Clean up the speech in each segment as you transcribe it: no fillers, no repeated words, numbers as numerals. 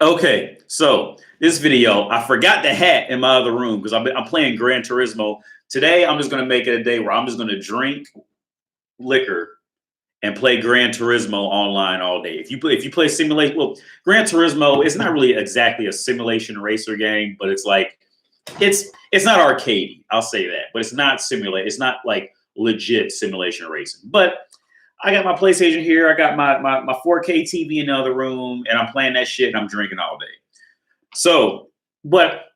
Okay, so this video, I forgot the hat in my other room because I'm playing Gran Turismo. Today, I'm just going to make it a day where I'm just going to drink liquor and play Gran Turismo online all day. If you play simulation, well, Gran Turismo is not really exactly a simulation racer game, but it's like it's not arcadey. I'll say that, but it's not simulate. It's not like legit simulation racing. But I got my PlayStation here. I got my 4K TV in the other room, and I'm playing that shit and I'm drinking all day. So, but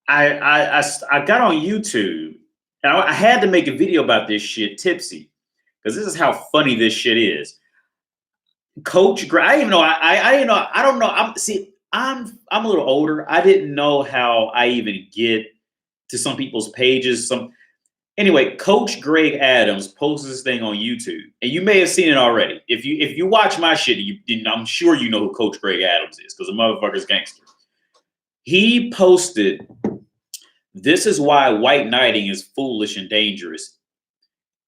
I got on YouTube and I had to make a video about this shit tipsy because this is how funny this shit is. Coach Greg, I didn't know. I didn't know. I don't know. I'm a little older. I didn't know how I even get to some people's pages. Anyway, Coach Greg Adams posts this thing on YouTube, and you may have seen it already. If you watch my shit, I'm sure you know who Coach Greg Adams is because the motherfucker's gangster. He posted, "This is why white knighting is foolish and dangerous.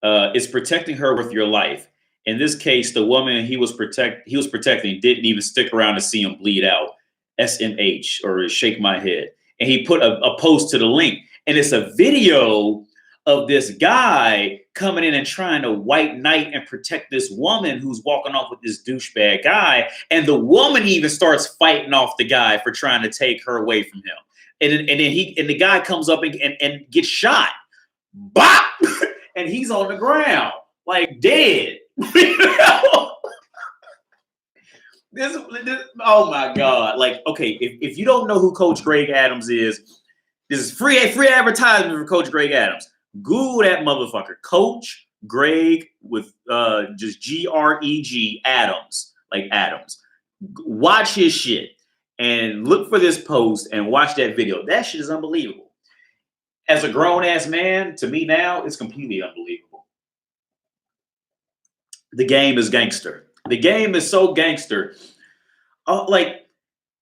It's protecting her with your life. In this case, the woman he was protecting didn't even stick around to see him bleed out. SMH or shake my head." And he put a post to the link, and it's a video of this guy coming in and trying to white knight and protect this woman who's walking off with this douchebag guy. And the woman even starts fighting off the guy for trying to take her away from him. And then the guy comes up and gets shot. Bop! And he's on the ground, like dead. This, oh my God. Like, okay, if you don't know who Coach Greg Adams is, this is free advertisement for Coach Greg Adams. Google that motherfucker, Coach Greg with just Greg Adams, like Adams. Watch his shit and look for this post and watch that video. That shit is unbelievable. As a grown ass man, to me now, it's completely unbelievable. The game is gangster. The game is so gangster. Like,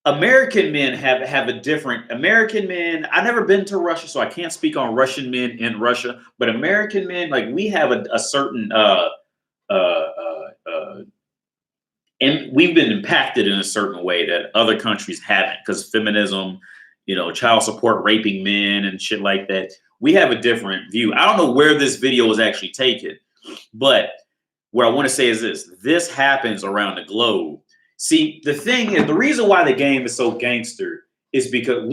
American men have a different American men. I've never been to Russia, so I can't speak on Russian men in Russia. But American men, like, we have a certain and we've been impacted in a certain way that other countries haven't, because feminism, child support, raping men and shit like that. We have a different view. I don't know where this video was actually taken, but what I want to say is this happens around the globe. See, the thing is, the reason why the game is so gangster is because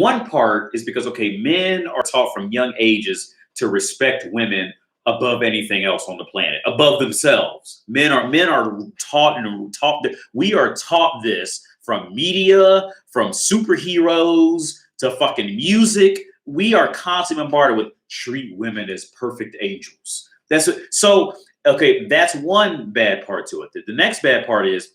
okay, men are taught from young ages to respect women above anything else on the planet, above themselves. Men are taught that we are taught this from media, from superheroes to fucking music. We are constantly bombarded with treat women as perfect angels. Okay, that's one bad part to it. The next bad part is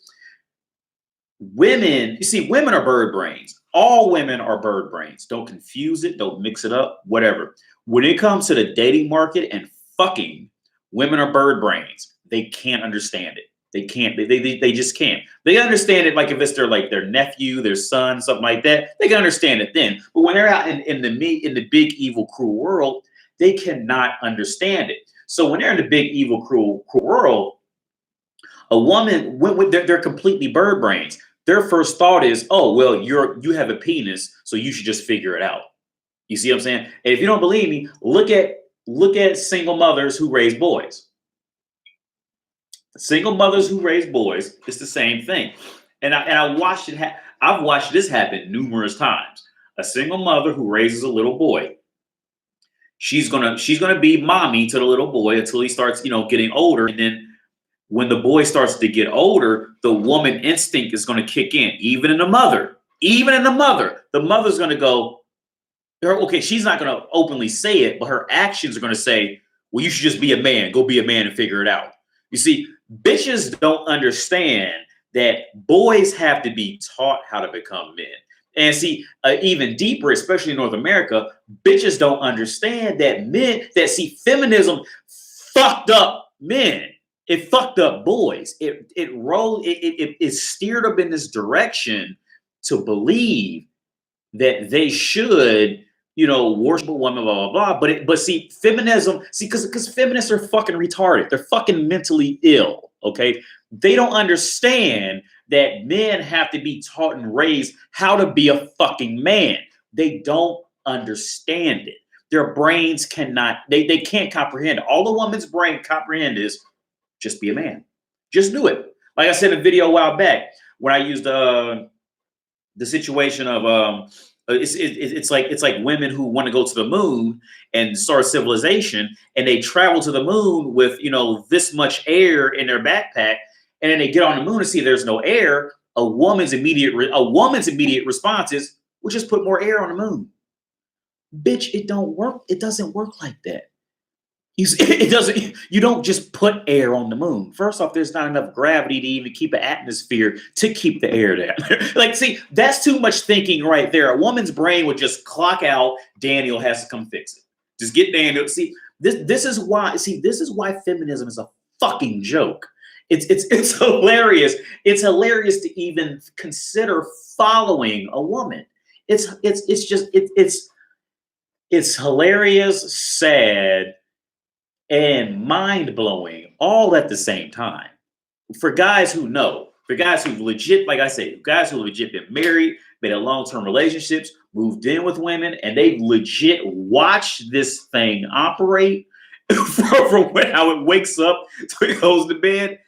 women. You see, women are bird brains. All women are bird brains. Don't confuse it. Don't mix it up. Whatever. When it comes to the dating market and fucking, women are bird brains. They can't understand it. They can't. They just can't. They understand it like if it's their nephew, their son, something like that. They can understand it then. But when they're out in the big evil cruel world, they cannot understand it. So when they're in the big evil cruel world, a woman, they're completely bird brains. Their first thought is, oh, well, you have a penis, so you should just figure it out. You see what I'm saying? And if you don't believe me, look at single mothers who raise boys. Single mothers who raise boys, it's the same thing. And I watched it. I've watched this happen numerous times. A single mother who raises a little boy. She's gonna be mommy to the little boy until he starts, getting older, and then when the boy starts to get older, the woman instinct is going to kick in, even in the mother. The mother's going to go, okay, she's not going to openly say it, but her actions are going to say, well, you should just be a man. Go be a man and figure it out. You see, bitches don't understand that boys have to be taught how to become men. And see, even deeper, especially in North America, bitches don't understand that feminism fucked up men. It fucked up boys. It steered up in this direction to believe that they should, worship a woman, blah, blah, blah. But see, feminism, because feminists are fucking retarded. They're fucking mentally ill, okay? They don't understand that men have to be taught and raised how to be a fucking man. They don't understand it. Their brains cannot, they can't comprehend it. All the woman's brain comprehend is just be a man. Just do it. Like I said in a video a while back, when I used the situation of it's like women who want to go to the moon and start civilization, and they travel to the moon with this much air in their backpack, and then they get on the moon and see there's no air. A woman's immediate response is, "We'll just put more air on the moon." Bitch, it don't work. It doesn't work like that. It doesn't. You don't just put air on the moon. First off, there's not enough gravity to even keep an atmosphere to keep the air there. Like, see, that's too much thinking right there. A woman's brain would just clock out. Daniel has to come fix it. Just get Daniel. See, this is why. See, this is why feminism is a fucking joke. It's hilarious. It's hilarious to even consider following a woman. It's hilarious, sad, and mind-blowing all at the same time. For guys who know, for guys who legit, like I say, guys who legit been married, been in long-term relationships, moved in with women, and they legit watched this thing operate from how it wakes up to it goes to bed.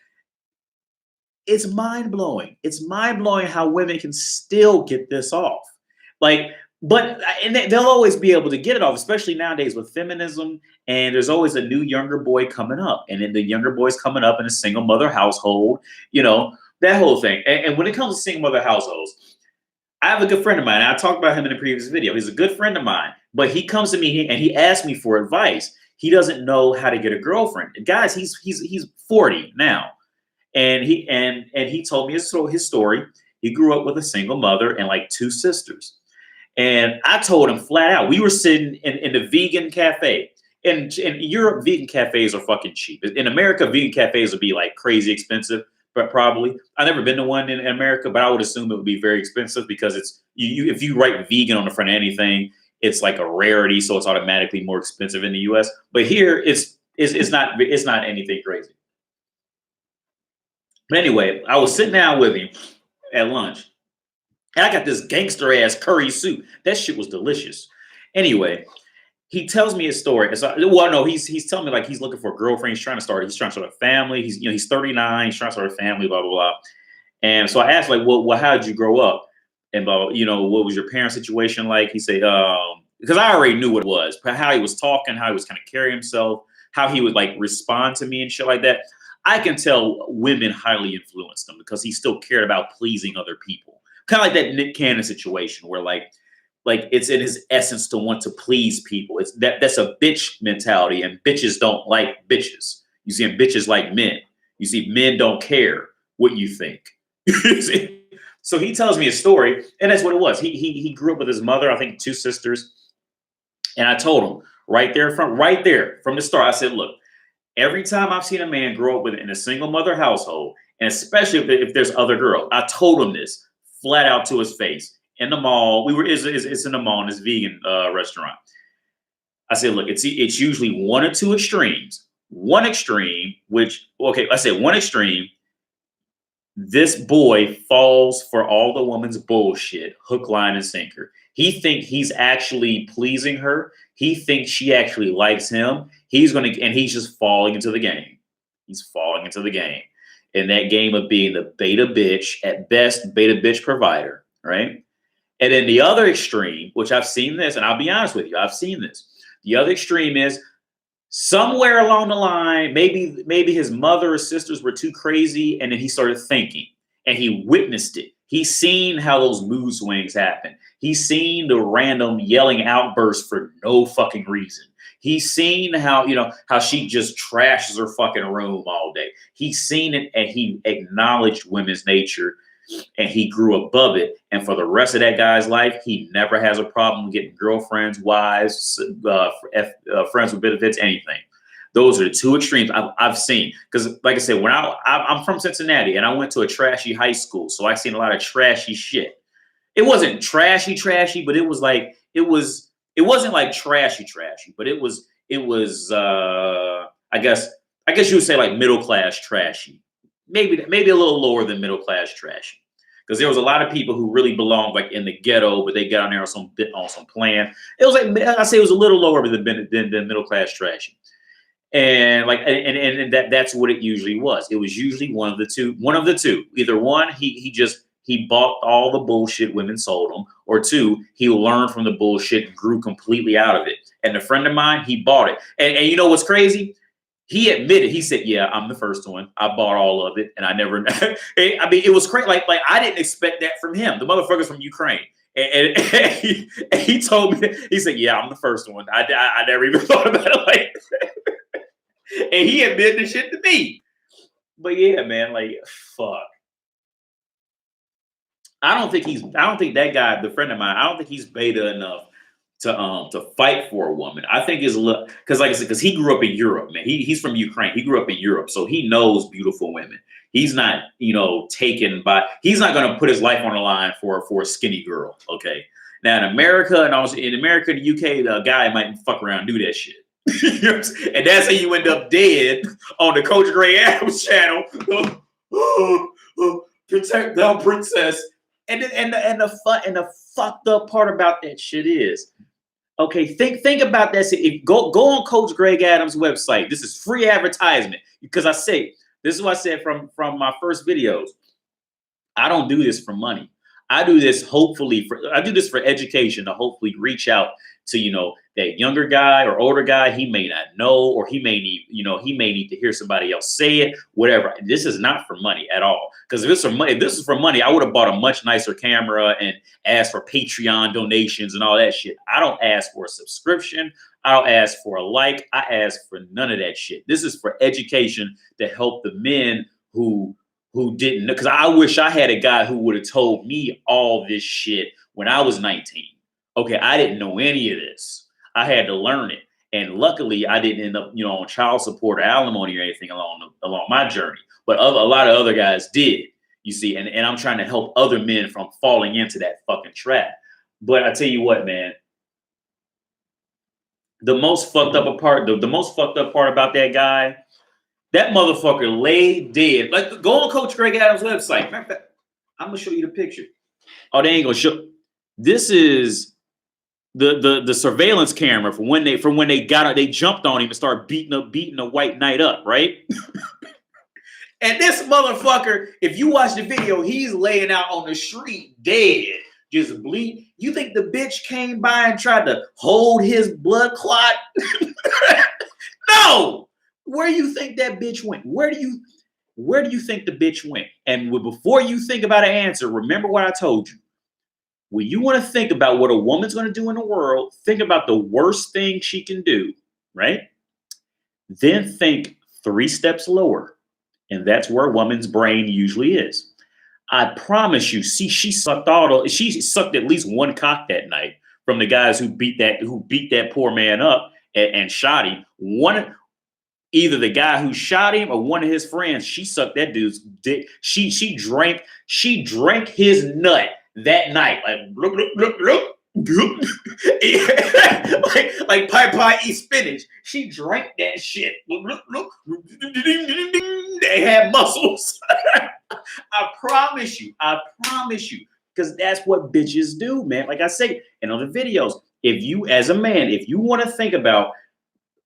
It's mind-blowing. It's mind-blowing how women can still get this off. But they'll always be able to get it off, especially nowadays with feminism. And there's always a new younger boy coming up. And then the younger boy's coming up in a single mother household, that whole thing. And when it comes to single mother households, I have a good friend of mine. I talked about him in a previous video. He's a good friend of mine, but he comes to me and he asks me for advice. He doesn't know how to get a girlfriend. And guys, he's 40 now. And he told me his story. He grew up with a single mother and like 2 sisters. And I told him flat out, we were sitting in the vegan cafe. In Europe, vegan cafes are fucking cheap. In America, vegan cafes would be like crazy expensive, but probably. I've never been to one in America, but I would assume it would be very expensive because it's if you write vegan on the front of anything, it's like a rarity, so it's automatically more expensive in the US. But here it's not anything crazy. But anyway, I was sitting down with him at lunch. And I got this gangster ass curry soup. That shit was delicious. Anyway, he tells me his story. He's telling me like he's looking for a girlfriend. He's trying to start a family. He's 39. He's trying to start a family. Blah blah blah. And so I asked like, well, how did you grow up? And blah, what was your parents' situation like? He said, because I already knew what it was, how he was talking, how he was kind of carrying himself, how he would like respond to me and shit like that. I can tell women highly influenced him because he still cared about pleasing other people. Kind of like that Nick Cannon situation where like it's in his essence to want to please people. That's a bitch mentality, and bitches don't like bitches. You see, and bitches like men. You see, men don't care what you think. So he tells me a story, and that's what it was. He grew up with his mother, I think 2 sisters, and I told him right there from the start. I said, look, every time I've seen a man grow up in a single mother household, and especially if there's other girls, I told him this flat out to his face in the mall. It's in the mall in this vegan restaurant. I said, look, it's usually one or 2 extremes. One extreme, one extreme. This boy falls for all the woman's bullshit, hook, line, and sinker. He thinks he's actually pleasing her. He thinks she actually likes him. He's just falling into the game. He's falling into the game. In that game of being the beta bitch, at best, beta bitch provider, right? And then the other extreme, which I've seen this, and I'll be honest with you, I've seen this. The other extreme is somewhere along the line, maybe his mother or sisters were too crazy, and then he started thinking, and he witnessed it. He's seen how those mood swings happen. He's seen the random yelling outbursts for no fucking reason. He's seen how she just trashes her fucking room all day. He's seen it, and he acknowledged women's nature, and he grew above it. And for the rest of that guy's life, he never has a problem getting girlfriends, wives, friends with benefits, anything. Those are the 2 extremes I've seen. Because, like I said, when I'm from Cincinnati, and I went to a trashy high school, so I've seen a lot of trashy shit. It wasn't trashy, but it was like it wasn't like trashy, but it was I guess you would say like middle class trashy. maybe a little lower than middle class trash. Because there was a lot of people who really belonged like in the ghetto, but they got on there on some plan. It was like I say it was a little lower than middle class trash. And like and that's what it usually was. It was usually one of the two. Either one, he bought all the bullshit women sold him, or two, he learned from the bullshit and grew completely out of it. And a friend of mine, he bought it. And you know what's crazy? He admitted, he said, "Yeah, I'm the first one. I bought all of it, and I never." I mean, it was crazy. Like I didn't expect that from him. The motherfucker's from Ukraine, and he told me, he said, "Yeah, I'm the first one. I never even thought about it like." And he admitted the shit to me. But yeah, man, like fuck. I don't think that guy, the friend of mine, I don't think he's beta enough to fight for a woman. I think his look, because like I said, because he grew up in Europe, man. He's from Ukraine. He grew up in Europe, so he knows beautiful women. He's not, taken by. He's not going to put his life on the line for a skinny girl. Okay. Now in America and also in America and the UK, the guy might fuck around and do that shit. And that's how you end up dead on the Coach Gray Adams channel. Protect the princess. And the fucked up part about that shit is, okay, think about that. Go on Coach Greg Adams' website. This is free advertisement because this is what I said from my first videos. I don't do this for money. I do this for education, to hopefully reach out to that younger guy or older guy. He may not know, or he may need to hear somebody else say it. Whatever. This is not for money at all. Because if this is for money, I would have bought a much nicer camera and asked for Patreon donations and all that shit. I don't ask for a subscription. I don't ask for a like. I ask for none of that shit. This is for education to help the men who didn't, because I wish I had a guy who would have told me all this shit when I was 19. Okay, I didn't know any of this. I had to learn it. And luckily I didn't end up, on child support or alimony or anything along my journey. But a lot of other guys did, you see, and I'm trying to help other men from falling into that fucking trap. But I tell you what, man, the most fucked up part about that guy, that motherfucker lay dead. Like, go on Coach Greg Adams' website. I'm gonna show you the picture. Oh, they ain't gonna show. This is the surveillance camera from when they jumped on him and started beating the white knight up, right? And this motherfucker, if you watch the video, he's laying out on the street dead, just bleed. You think the bitch came by and tried to hold his blood clot? No. Where do you think that bitch went? Where do you think the bitch went? And before you think about an answer, remember what I told you. When you want to think about what a woman's going to do in the world, think about the worst thing she can do, right? Then think 3 steps lower. And that's where a woman's brain usually is. I promise you, see, she sucked at least one cock that night from the guys who beat that poor man up and shot him. Either the guy who shot him or one of his friends, she sucked that dude's dick. She drank his nut that night. Like bloop, bloop, bloop, bloop, bloop. like pie eat spinach. She drank that shit. Bloop, bloop, bloop. They had muscles. I promise you. Because that's what bitches do, man. Like I say in other videos, if you as a man, if you want to think about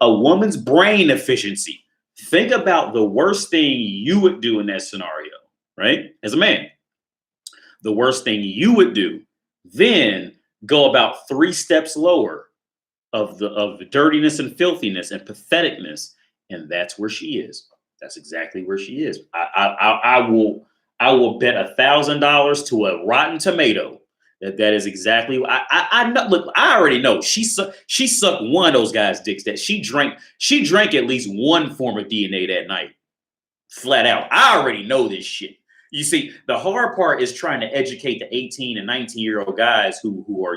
a woman's brain efficiency, think about the worst thing you would do in that scenario, right? As a man, the worst thing you would do, then go about 3 steps lower of the dirtiness and filthiness and patheticness, and that's where she is. That's exactly where she is. I will bet $1,000 to a rotten tomato that is exactly. I know. Look, I already know she sucked one of those guys' dicks. That she drank at least one form of DNA that night, flat out. I already know this shit. You see, the hard part is trying to educate the 18 and 19-year-old guys who are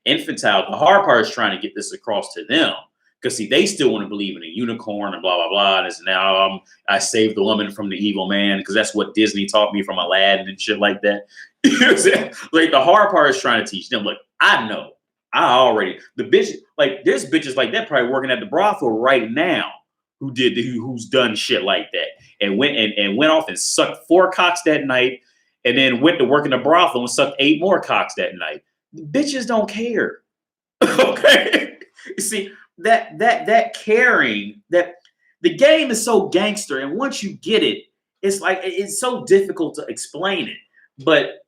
infantile. The hard part is trying to get this across to them. Because see, they still want to believe in a unicorn and blah, blah, blah. And it's now I saved the woman from the evil man, because that's what Disney taught me from Aladdin and shit like that. You know what I'm saying? Like, the hard part is trying to teach them. Look, I know. The bitch, like, there's bitches like that probably working at the brothel right now who's done shit like that and went off and sucked 4 cocks that night, and then went to work in a brothel and sucked 8 more cocks that night. Bitches don't care. Okay, you see that caring, that the game is so gangster, and once you get it, it's like it's so difficult to explain it. But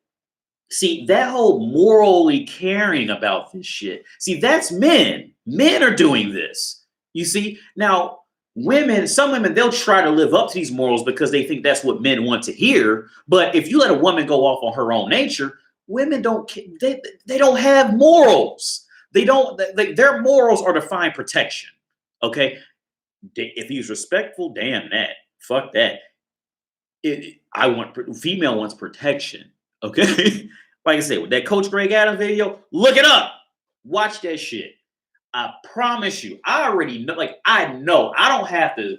see, that whole morally caring about this shit. See, that's men. Men are doing this. You see, now women, some women, they'll try to live up to these morals because they think that's what men want to hear. But if you let a woman go off on her own nature, women don't. They don't have morals. They don't. Their morals are to find protection. Okay, if he's respectful, damn that. Fuck that. Female wants protection. Okay. Like I said, with that Coach Greg Adams video, look it up. Watch that shit. I promise you, I already know. Like, I know. I don't have to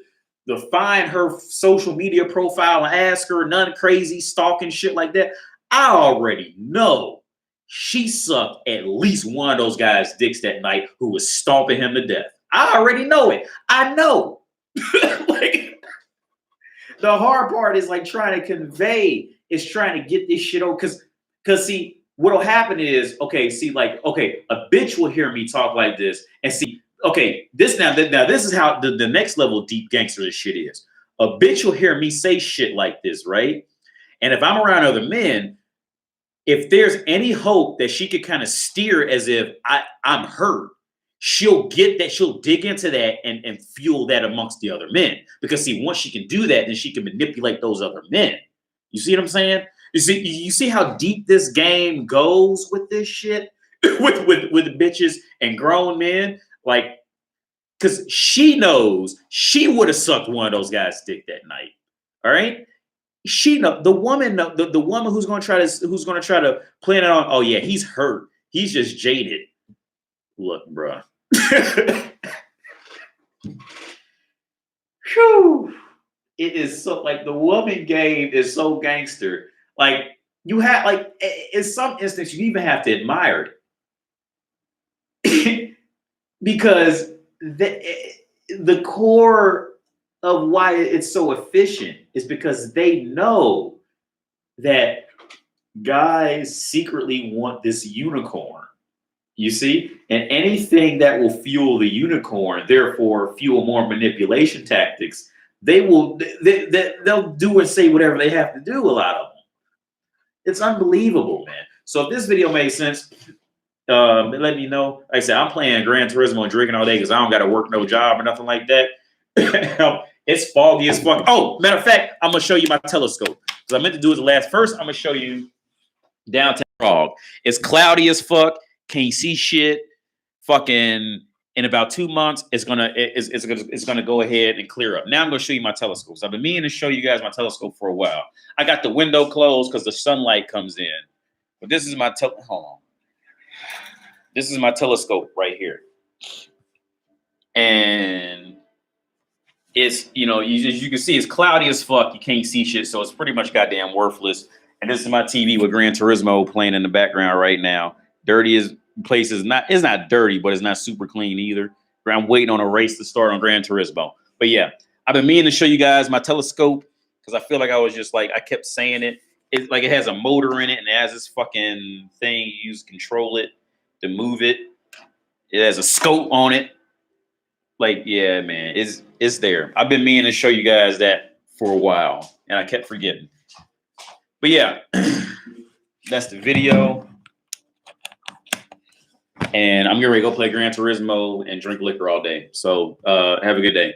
find her social media profile and ask her none crazy stalking shit like that. I already know she sucked at least one of those guys' dicks that night who was stomping him to death. I already know it. I know. Like, the hard part is like trying to convey, is trying to get this shit over. Because see, what'll happen is, okay, see, like, okay, a bitch will hear me talk like this and see, okay, this is how the next level deep gangster this shit is. A bitch will hear me say shit like this, right? And if I'm around other men, if there's any hope that she could kind of steer as if I'm hurt, she'll get that, she'll dig into that and fuel that amongst the other men. Because see, once she can do that, then she can manipulate those other men. You see what I'm saying? You see how deep this game goes with this shit? with bitches and grown men? Like, because she knows she would have sucked one of those guys' dick that night. All right? She know the woman who's gonna try to plan it on, oh yeah, he's hurt. He's just jaded. Look, bruh. Whew. It is so, like, the woman game is so gangster. Like, you have, like, in some instance, you even have to admire it. Because the core of why it's so efficient is because they know that guys secretly want this unicorn. You see? And anything that will fuel the unicorn, therefore fuel more manipulation tactics, they'll do and say whatever they have to do, a lot of them. It's unbelievable, man. So if this video made sense, let me know. Like I said, I'm playing Gran Turismo and drinking all day because I don't got to work no job or nothing like that. It's foggy as fuck. Oh, matter of fact, I'm going to show you my telescope. Because I meant to do it last. First, I'm going to show you downtown Prague. It's cloudy as fuck. Can't see shit. Fucking in about 2 months, it's gonna go ahead and clear up. Now I'm gonna show you my telescopes. I've been meaning to show you guys my telescope for a while. I got the window closed because the sunlight comes in. But this is my hold on. This is my telescope right here. And it's, you know, you can see it's cloudy as fuck. You can't see shit, so it's pretty much goddamn worthless. And this is my TV with Gran Turismo playing in the background right now. Dirty as place is not, it's not dirty, but it's not super clean either. I'm waiting on a race to start on Gran Turismo. But yeah, I've been meaning to show you guys my telescope because I feel like I was just like, I kept saying it. It's like it has a motor in it and it has this fucking thing you use to control it, to move it. It has a scope on it. Like, yeah, man, it's there. I've been meaning to show you guys that for a while and I kept forgetting. But yeah, that's the video. And I'm getting ready to go play Gran Turismo and drink liquor all day. So have a good day.